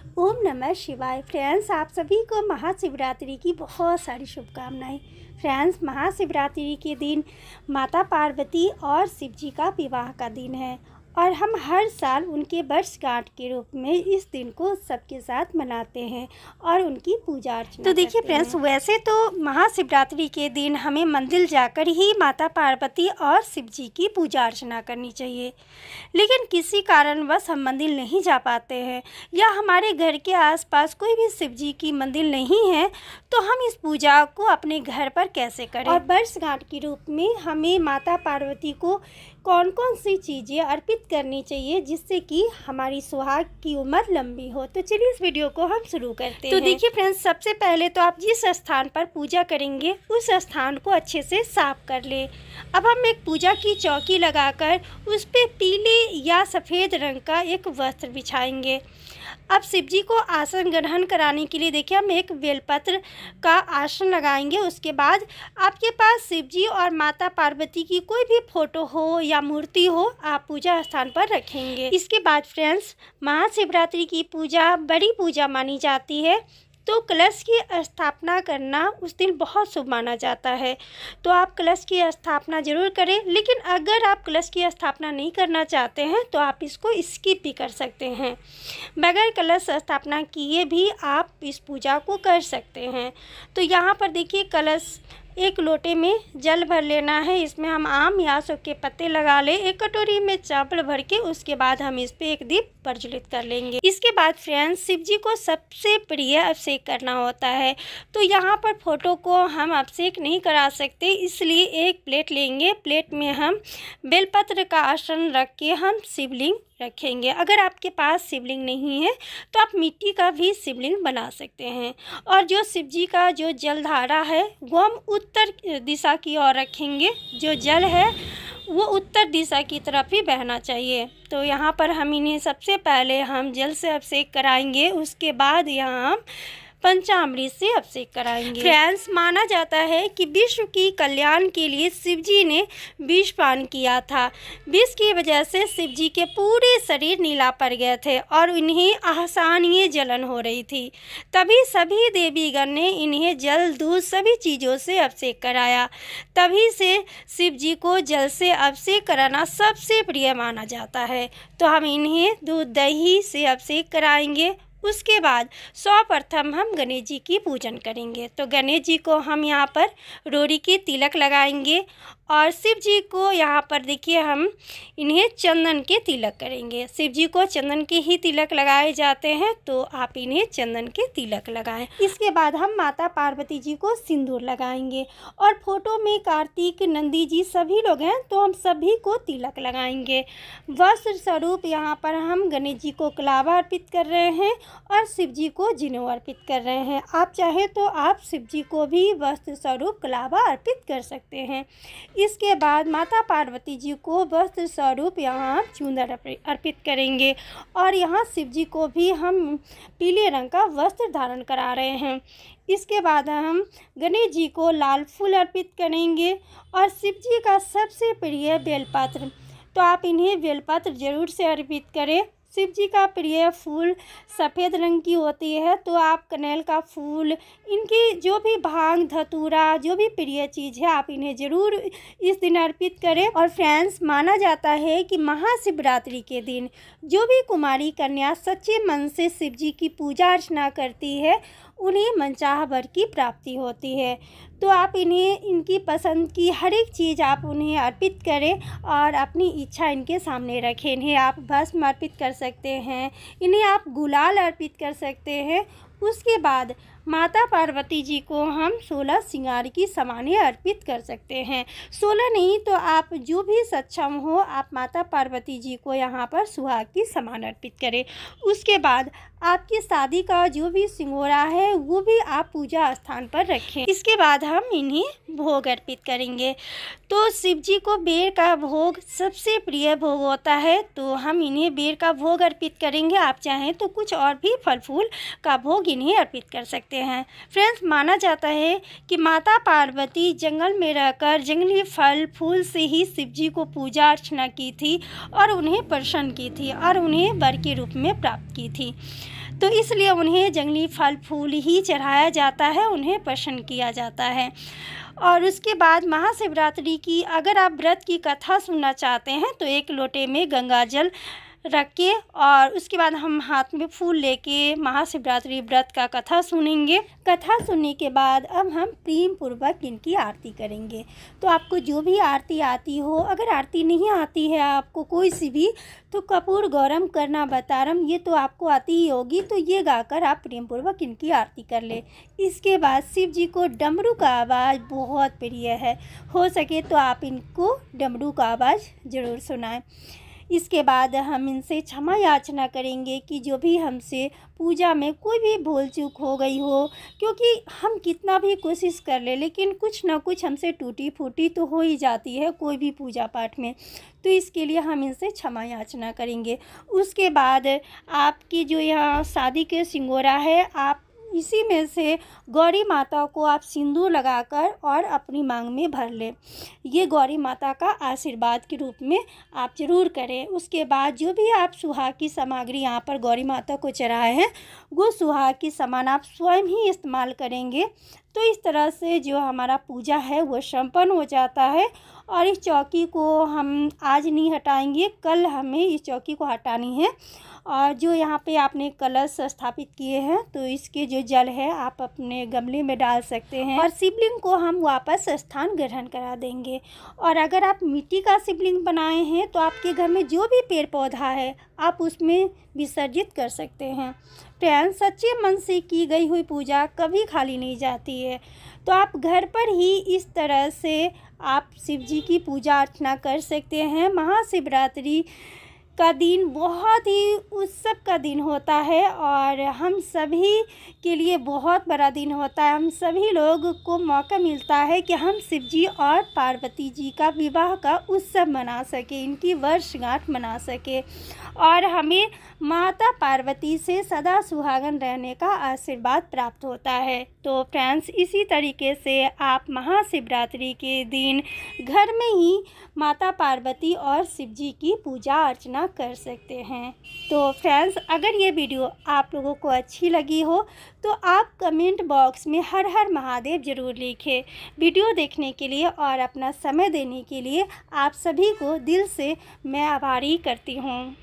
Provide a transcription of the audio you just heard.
ओम नमः शिवाय। फ्रेंड्स, आप सभी को महाशिवरात्रि की बहुत सारी शुभकामनाएं। फ्रेंड्स, महाशिवरात्रि के दिन माता पार्वती और शिव जी का विवाह का दिन है और हम हर साल उनके वर्षगांठ के रूप में इस दिन को सबके साथ मनाते हैं और उनकी पूजा अर्चना। तो देखिए फ्रेंड्स, वैसे तो महाशिवरात्रि के दिन हमें मंदिर जाकर ही माता पार्वती और शिव जी की पूजा अर्चना करनी चाहिए, लेकिन किसी कारणवश हम मंदिर नहीं जा पाते हैं या हमारे घर के आसपास कोई भी शिव जी की मंदिर नहीं है, तो हम इस पूजा को अपने घर पर कैसे करें और वर्षगांठ के रूप में हमें माता पार्वती को कौन कौन सी चीज़ें अर्पित करनी चाहिए जिससे कि हमारी सुहाग की उम्र लंबी हो। तो चलिए इस वीडियो को हम शुरू करते हैं। तो देखिए फ्रेंड्स, सबसे पहले तो आप जिस स्थान पर पूजा करेंगे उस स्थान को अच्छे से साफ कर लें। अब हम एक पूजा की चौकी लगाकर उस पर पीले या सफ़ेद रंग का एक वस्त्र बिछाएंगे। अब शिव जी को आसन ग्रहण कराने के लिए देखिए हम एक बेलपत्र का आसन लगाएंगे। उसके बाद आपके पास शिव जी और माता पार्वती की कोई भी फोटो हो या मूर्ति हो, आप पूजा स्थान पर रखेंगे। इसके बाद फ्रेंड्स, महाशिवरात्रि की पूजा बड़ी पूजा मानी जाती है, तो कलश की स्थापना करना उस दिन बहुत शुभ माना जाता है। तो आप कलश की स्थापना ज़रूर करें, लेकिन अगर आप कलश की स्थापना नहीं करना चाहते हैं तो आप इसको स्किप भी कर सकते हैं। बगैर कलश स्थापना किए भी आप इस पूजा को कर सकते हैं। तो यहाँ पर देखिए कलश, एक लोटे में जल भर लेना है। इसमें हम आम या अशोक के पत्ते लगा लें। एक कटोरी में चावल भर के उसके बाद हम इस पे एक दीप प्रज्वलित कर लेंगे। इसके बाद फ्रेंड्स, शिव जी को सबसे प्रिय अभिषेक करना होता है, तो यहाँ पर फोटो को हम अभिषेक नहीं करा सकते, इसलिए एक प्लेट लेंगे। प्लेट में हम बेलपत्र का आसन रख के हम शिवलिंग रखेंगे। अगर आपके पास शिवलिंग नहीं है तो आप मिट्टी का भी शिवलिंग बना सकते हैं। और जो शिव जी का जो जलधारा है वो हम उत्तर दिशा की ओर रखेंगे। जो जल है वो उत्तर दिशा की तरफ ही बहना चाहिए। तो यहाँ पर हम इन्हें सबसे पहले हम जल से अभिषेक कराएंगे, उसके बाद यहाँ हम पंचामृत से अभिषेक कराएंगे। फ्रेंड्स, माना जाता है कि विश्व की कल्याण के लिए शिव जी ने विष पान किया था। विष की वजह से शिव जी के पूरे शरीर नीला पड़ गए थे और इन्हें असहनीय जलन हो रही थी। तभी सभी देवीगण ने इन्हें जल, दूध सभी चीज़ों से अभिषेक कराया। तभी से शिव जी को जल से अभिषेक कराना सबसे प्रिय माना जाता है। तो हम इन्हें दूध दही से अभिषेक कराएंगे। उसके बाद सर्वप्रथम हम गणेश जी की पूजन करेंगे। तो गणेश जी को हम यहाँ पर रोड़ी के तिलक लगाएंगे और शिव जी को यहाँ पर देखिए हम इन्हें चंदन के तिलक करेंगे। शिव जी को चंदन के ही तिलक लगाए जाते हैं, तो आप इन्हें चंदन के तिलक लगाएं। इसके बाद हम माता पार्वती जी को सिंदूर लगाएंगे और फोटो में कार्तिक, नंदी जी सभी लोग हैं, तो हम सभी को तिलक लगाएंगे। वस्त्र स्वरूप यहाँ पर हम गणेश जी को कलावा अर्पित कर रहे हैं और शिव जी को जिनेऊ अर्पित कर रहे हैं। आप चाहे तो आप शिव जी को भी वस्त्र स्वरूप कलावा अर्पित कर सकते हैं। इसके बाद माता पार्वती जी को वस्त्र स्वरूप यहाँ हम चूंदर अर्पित करेंगे और यहाँ शिव जी को भी हम पीले रंग का वस्त्र धारण करा रहे हैं। इसके बाद हम गणेश जी को लाल फूल अर्पित करेंगे और शिव जी का सबसे प्रिय बेलपत्र, तो आप इन्हें बेलपत्र जरूर से अर्पित करें। शिव जी का प्रिय फूल सफ़ेद रंग की होती है, तो आप कनेल का फूल, इनकी जो भी भांग धतूरा जो भी प्रिय चीज़ है आप इन्हें ज़रूर इस दिन अर्पित करें। और फ्रेंड्स, माना जाता है कि महाशिवरात्रि के दिन जो भी कुमारी कन्या सच्चे मन से शिव जी की पूजा अर्चना करती है उन्हें मनचाहा वर की प्राप्ति होती है। तो आप इन्हें इनकी पसंद की हर एक चीज़ आप उन्हें अर्पित करें और अपनी इच्छा इनके सामने रखें। इन्हें आप भस्म अर्पित कर सकते हैं, इन्हें आप गुलाल अर्पित कर सकते हैं। उसके बाद माता पार्वती जी को हम 16 श्रृंगार की सामानें अर्पित कर सकते हैं। 16 नहीं तो आप जो भी सक्षम हो आप माता पार्वती जी को यहाँ पर सुहाग की सामान अर्पित करें। उसके बाद आपकी शादी का जो भी सिंगोरा है वो भी आप पूजा स्थान पर रखें। इसके बाद हम इन्हें भोग अर्पित करेंगे। तो शिव जी को बेर का भोग सबसे प्रिय भोग होता है, तो हम इन्हें बेर का भोग अर्पित करेंगे। आप चाहें तो कुछ और भी फल फूल का भोग इन्हें अर्पित कर सकते हैं। फ्रेंड्स, माना जाता है कि माता पार्वती जंगल में रहकर जंगली फल फूल से ही शिव जी को पूजा अर्चना की थी और उन्हें प्रसन्न की थी और उन्हें वर के रूप में प्राप्त की थी। तो इसलिए उन्हें जंगली फल फूल ही चढ़ाया जाता है, उन्हें पसंद किया जाता है। और उसके बाद महाशिवरात्रि की अगर आप व्रत की कथा सुनना चाहते हैं तो 1 लोटे में गंगा जल रख के और उसके बाद हम हाथ में फूल लेके महाशिवरात्रि व्रत का कथा सुनेंगे। कथा सुनने के बाद अब हम प्रेम पूर्वक इनकी आरती करेंगे। तो आपको जो भी आरती आती हो, अगर आरती नहीं आती है आपको कोई सी भी, तो कपूर गौरम करना बतारम ये तो आपको आती ही होगी, तो ये गाकर आप प्रेम पूर्वक इनकी आरती कर ले। इसके बाद शिव जी को डमरू का आवाज़ बहुत प्रिय है, हो सके तो आप इनको डमरू का आवाज़ ज़रूर सुनाएं। इसके बाद हम इनसे क्षमा याचना करेंगे कि जो भी हमसे पूजा में कोई भी भूल चूक हो गई हो, क्योंकि हम कितना भी कोशिश कर ले लेकिन कुछ ना कुछ हमसे टूटी फूटी तो हो ही जाती है कोई भी पूजा पाठ में, तो इसके लिए हम इनसे क्षमा याचना करेंगे। उसके बाद आपकी जो यहाँ शादी के सिंगोरा है, आप इसी में से गौरी माता को आप सिंदूर लगाकर और अपनी मांग में भर लें। ये गौरी माता का आशीर्वाद के रूप में आप ज़रूर करें। उसके बाद जो भी आप सुहाग की सामग्री यहाँ पर गौरी माता को चढ़ाए हैं, वो सुहाग की सामान आप स्वयं ही इस्तेमाल करेंगे। तो इस तरह से जो हमारा पूजा है वो संपन्न हो जाता है। और इस चौकी को हम आज नहीं हटाएंगे, कल हमें इस चौकी को हटानी है। और जो यहाँ पे आपने कलश स्थापित किए हैं, तो इसके जो जल है आप अपने गमले में डाल सकते हैं और शिवलिंग को हम वापस स्थान ग्रहण करा देंगे। और अगर आप मिट्टी का शिवलिंग बनाए हैं तो आपके घर में जो भी पेड़ पौधा है आप उसमें विसर्जित कर सकते हैं। फ्रेंड्स, सच्चे मन से की गई हुई पूजा कभी खाली नहीं जाती है, तो आप घर पर ही इस तरह से आप शिव जी की पूजा अर्चना कर सकते हैं। महाशिवरात्रि का दिन बहुत ही उत्सव का दिन होता है और हम सभी के लिए बहुत बड़ा दिन होता है। हम सभी लोग को मौका मिलता है कि हम शिव जी और पार्वती जी का विवाह का उत्सव मना सके, इनकी वर्षगांठ मना सके और हमें माता पार्वती से सदा सुहागन रहने का आशीर्वाद प्राप्त होता है। तो फ्रेंड्स, इसी तरीके से आप महाशिवरात्रि के दिन घर में ही माता पार्वती और शिव जी की पूजा अर्चना कर सकते हैं। तो फ्रेंड्स, अगर ये वीडियो आप लोगों को अच्छी लगी हो तो आप कमेंट बॉक्स में हर हर महादेव ज़रूर लिखें। वीडियो देखने के लिए और अपना समय देने के लिए आप सभी को दिल से मैं आभारी करती हूँ।